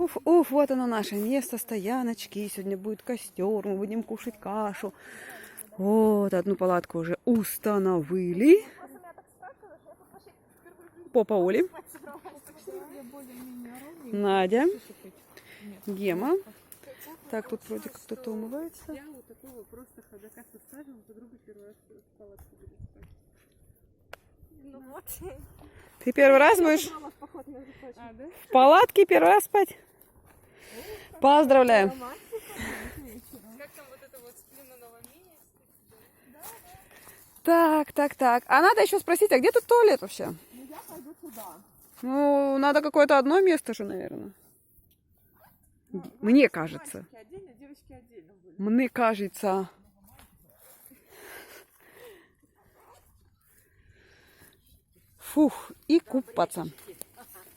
Уф, уф, вот оно наше место стояночки. Сегодня будет костер, мы будем кушать кашу. Вот, одну палатку уже установили. Попа Оли. Надя. Гема. Так, тут вроде как кто-то умывается. Я вот такого просто ходока составила, подруга первый раз в палатке будет спать. Ну вот. Ты первый раз будешь в палатке первый раз спать? Поздравляю. Как там вот это вот сплю на новом месте? Так. А надо еще спросить, а где тут туалет вообще? Ну я пойду туда. Ну, надо какое-то одно место же, наверное. Мне кажется. Мальчики отдельно, девочки отдельно были. Мне кажется. Фух, и купаться.